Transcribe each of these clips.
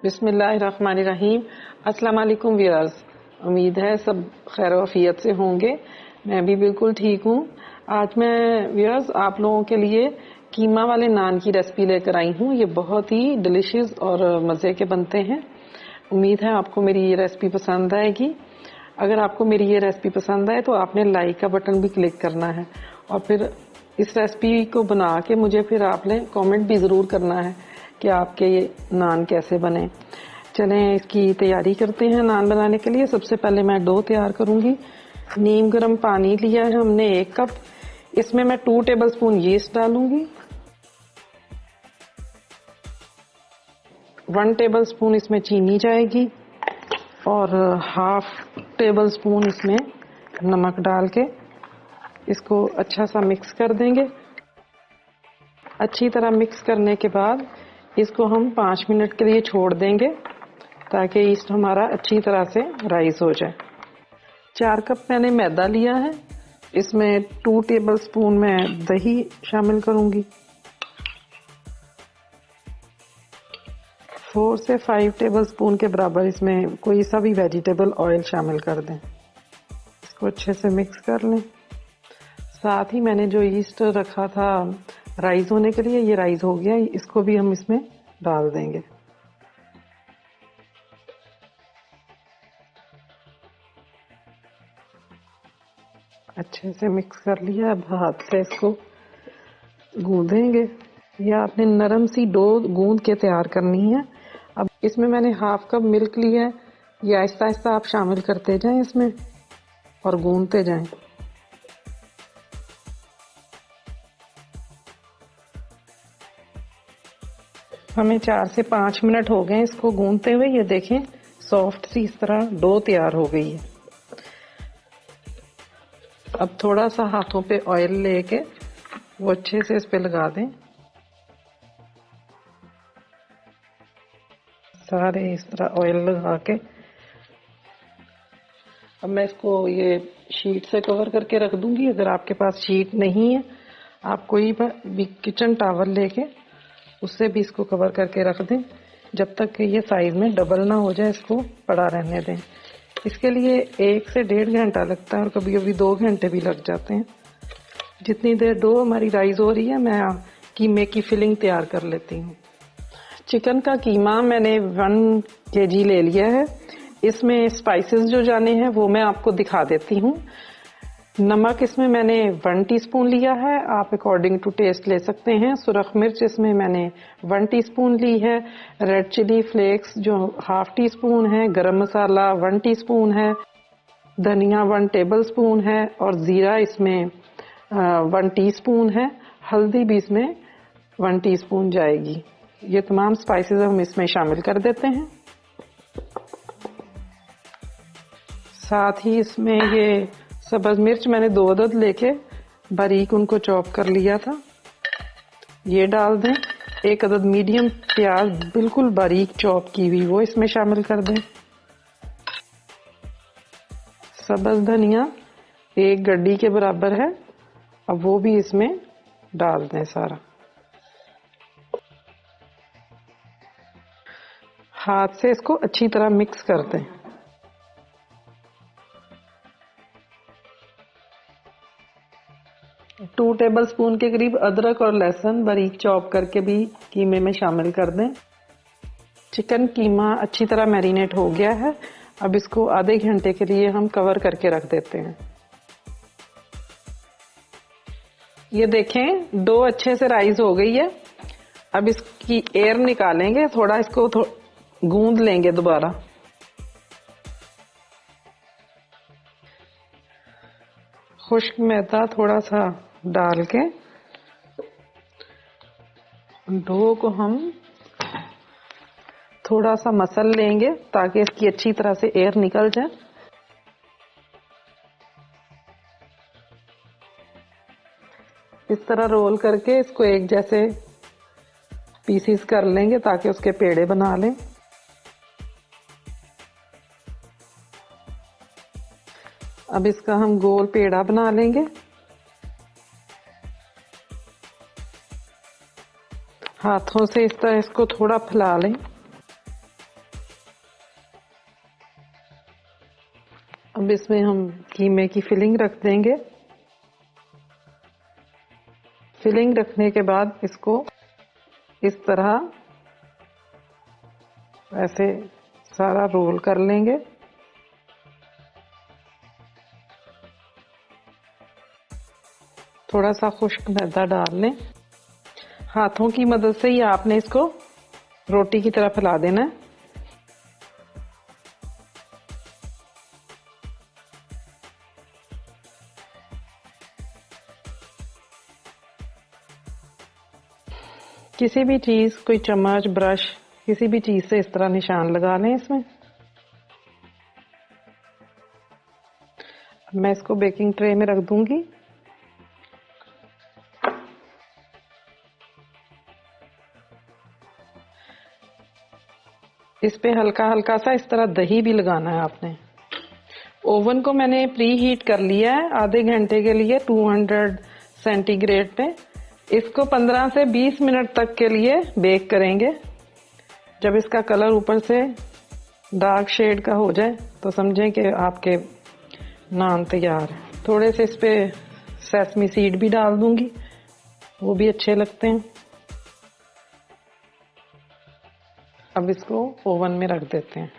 बिस्मिल्लाहिर्रहमानिर्रहीम। अस्सलाम वालेकुम व्यूअर्स, उम्मीद है सब खैर वफियत से होंगे। मैं भी बिल्कुल ठीक हूँ। आज मैं व्यूअर्स आप लोगों के लिए कीमा वाले नान की रेसिपी लेकर आई हूँ। ये बहुत ही डिलीशियस और मज़े के बनते हैं। उम्मीद है आपको मेरी ये रेसिपी पसंद आएगी। अगर आपको मेरी ये रेसिपी पसंद आए तो आपने लाइक का बटन भी क्लिक करना है और फिर इस रेसिपी को बना के मुझे फिर आपने कमेंट भी ज़रूर करना है कि आपके ये नान कैसे बने। चलें इसकी तैयारी करते हैं। नान बनाने के लिए सबसे पहले मैं डो तैयार करूंगी। नीम गर्म पानी लिया है हमने 1 कप। इसमें मैं 2 टेबलस्पून यीस्ट डालूंगी। 1 टेबलस्पून इसमें चीनी जाएगी और हाफ टेबलस्पून इसमें नमक डाल के इसको अच्छा सा मिक्स कर देंगे। अच्छी तरह मिक्स करने के बाद इसको हम 5 मिनट के लिए छोड़ देंगे ताकि ईस्ट हमारा अच्छी तरह से राइज हो जाए। 4 कप मैंने मैदा लिया है। इसमें 2 टेबलस्पून मैं दही शामिल करूंगी। 4 से 5 टेबलस्पून के बराबर इसमें कोई सा भी वेजिटेबल ऑयल शामिल कर दें। इसको अच्छे से मिक्स कर लें। साथ ही मैंने जो ईस्ट रखा था राइज होने के लिए, ये राइज हो गया। इसको भी हम इसमें डाल देंगे। अच्छे से मिक्स कर लिया। अब हाथ से इसको गूंदेंगे। या आपने नरम सी डो गूंद के तैयार करनी है। अब इसमें मैंने हाफ कप मिल्क लिया है। ये आहिस्ता आहिस्ता आप शामिल करते जाएं इसमें और गूंदते जाएं। हमें 4 से 5 मिनट हो गए इसको गूंदते हुए। ये देखें सॉफ्ट सी इस तरह डो तैयार हो गई है। अब थोड़ा सा हाथों पे ऑयल लेके वो अच्छे से इस पे लगा दें। सारे इस तरह ऑयल लगा के अब मैं इसको ये शीट से कवर करके रख दूंगी। अगर आपके पास शीट नहीं है आप कोई भी किचन टावल लेके उससे भी इसको कवर करके रख दें जब तक कि ये साइज में डबल ना हो जाए। इसको पड़ा रहने दें। इसके लिए 1 से 1.5 घंटा लगता है और कभी कभी 2 घंटे भी लग जाते हैं। जितनी देर डो हमारी राइज हो रही है मैं कीमे की फिलिंग तैयार कर लेती हूँ। चिकन का कीमा मैंने 1 kg ले लिया है। इसमें स्पाइसेस जो जाने हैं वो मैं आपको दिखा देती हूँ। नमक इसमें मैंने 1 टीस्पून लिया है। आप अकॉर्डिंग टू टेस्ट ले सकते हैं। सुरख मिर्च इसमें मैंने 1 टीस्पून ली है। रेड चिली फ्लेक्स जो हाफ टीस्पून है। गरम मसाला 1 टीस्पून है। धनिया 1 टेबलस्पून है और जीरा इसमें 1 टीस्पून है। हल्दी भी इसमें 1 टीस्पून जाएगी। ये तमाम स्पाइसेस हम इसमें शामिल कर देते हैं। साथ ही इसमें ये सब्ज मिर्च मैंने 2 अदद लेके बारीक उनको चॉप कर लिया था, ये डाल दें। 1 अदद मीडियम प्याज बिल्कुल बारीक चॉप की हुई वो इसमें शामिल कर दें। सब्ज धनिया 1 गड्डी के बराबर है। अब वो भी इसमें डाल दें सारा। हाथ से इसको अच्छी तरह मिक्स कर दें। टू टेबलस्पून के करीब अदरक और लहसुन बारीक चॉप करके भी कीमे में शामिल कर दें। चिकन कीमा अच्छी तरह मैरिनेट हो गया है। अब इसको आधे घंटे के लिए हम कवर करके रख देते हैं। ये देखें डो अच्छे से राइज हो गई है। अब इसकी एयर निकालेंगे। थोड़ा इसको गूंद लेंगे दोबारा। खुश्क मैदा थोड़ा सा डाल के डो को हम थोड़ा सा मसल लेंगे ताकि इसकी अच्छी तरह से एयर निकल जाए। इस तरह रोल करके इसको एक जैसे पीसीस कर लेंगे ताकि उसके पेड़े बना लें। अब इसका हम गोल पेड़ा बना लेंगे। हाथों से इस तरह इसको थोड़ा फैला लें। अब इसमें हम कीमे की फिलिंग रख देंगे। फिलिंग रखने के बाद इसको इस तरह ऐसे सारा रोल कर लेंगे। थोड़ा सा खुश्क मैदा डाल लें। हाथों की मदद से ही आपने इसको रोटी की तरह फैला देना है। किसी भी चीज, कोई चम्मच, ब्रश, किसी भी चीज से इस तरह निशान लगा लें इसमें। मैं इसको बेकिंग ट्रे में रख दूंगी। इस पे हल्का हल्का सा इस तरह दही भी लगाना है आपने। ओवन को मैंने प्री हीट कर लिया है आधे घंटे के लिए 200 सेंटीग्रेड पे। इसको 15 से 20 मिनट तक के लिए बेक करेंगे। जब इसका कलर ऊपर से डार्क शेड का हो जाए तो समझें कि आपके नान तैयार है। थोड़े से इस पे सेसमी सीड भी डाल दूंगी, वो भी अच्छे लगते हैं। अब इसको ओवन में रख देते हैं।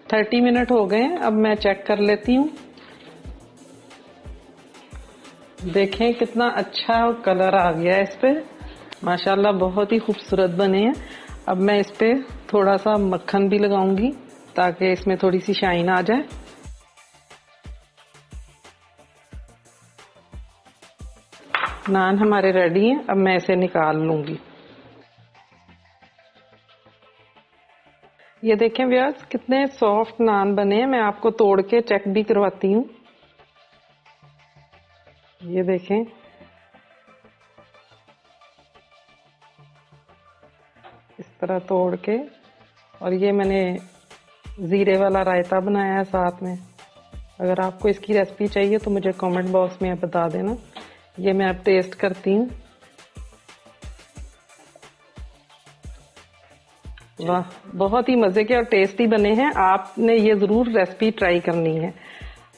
थर्टी मिनट हो गए। अब मैं चेक कर लेती हूँ। देखें कितना अच्छा कलर आ गया है इस पे, माशाल्लाह बहुत ही खूबसूरत बने हैं। अब मैं इस पे थोड़ा सा मक्खन भी लगाऊंगी ताकि इसमें थोड़ी सी शाइन आ जाए। नान हमारे रेडी हैं। अब मैं इसे निकाल लूंगी। ये देखें व्यूअर्स कितने सॉफ्ट नान बने हैं। मैं आपको तोड़ के चेक भी करवाती हूँ। ये देखें, इस तरह तोड़ के। और ये मैंने जीरे वाला रायता बनाया है साथ में। अगर आपको इसकी रेसिपी चाहिए तो मुझे कमेंट बॉक्स में बता देना। ये मैं अब टेस्ट करती हूँ। वाह, बहुत ही मजे के और टेस्टी बने हैं। आपने ये जरूर रेसिपी ट्राई करनी है।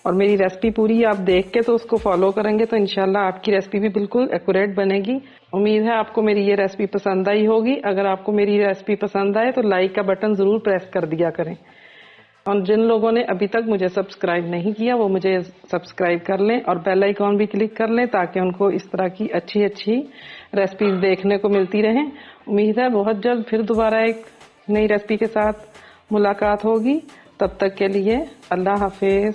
और मेरी रेसिपी पूरी आप देख के तो उसको फॉलो करेंगे तो इंशाल्लाह आपकी रेसिपी भी बिल्कुल एक्यूरेट बनेगी। उम्मीद है आपको मेरी ये रेसिपी पसंद आई होगी। अगर आपको मेरी रेसिपी पसंद आए तो लाइक का बटन जरूर प्रेस कर दिया करें। और जिन लोगों ने अभी तक मुझे सब्सक्राइब नहीं किया वो मुझे सब्सक्राइब कर लें और बेल आइकॉन भी क्लिक कर लें ताकि उनको इस तरह की अच्छी अच्छी रेसिपीज देखने को मिलती रहें। उम्मीद है बहुत जल्द फिर दोबारा एक नई रेसिपी के साथ मुलाकात होगी। तब तक के लिए अल्लाह हाफिज।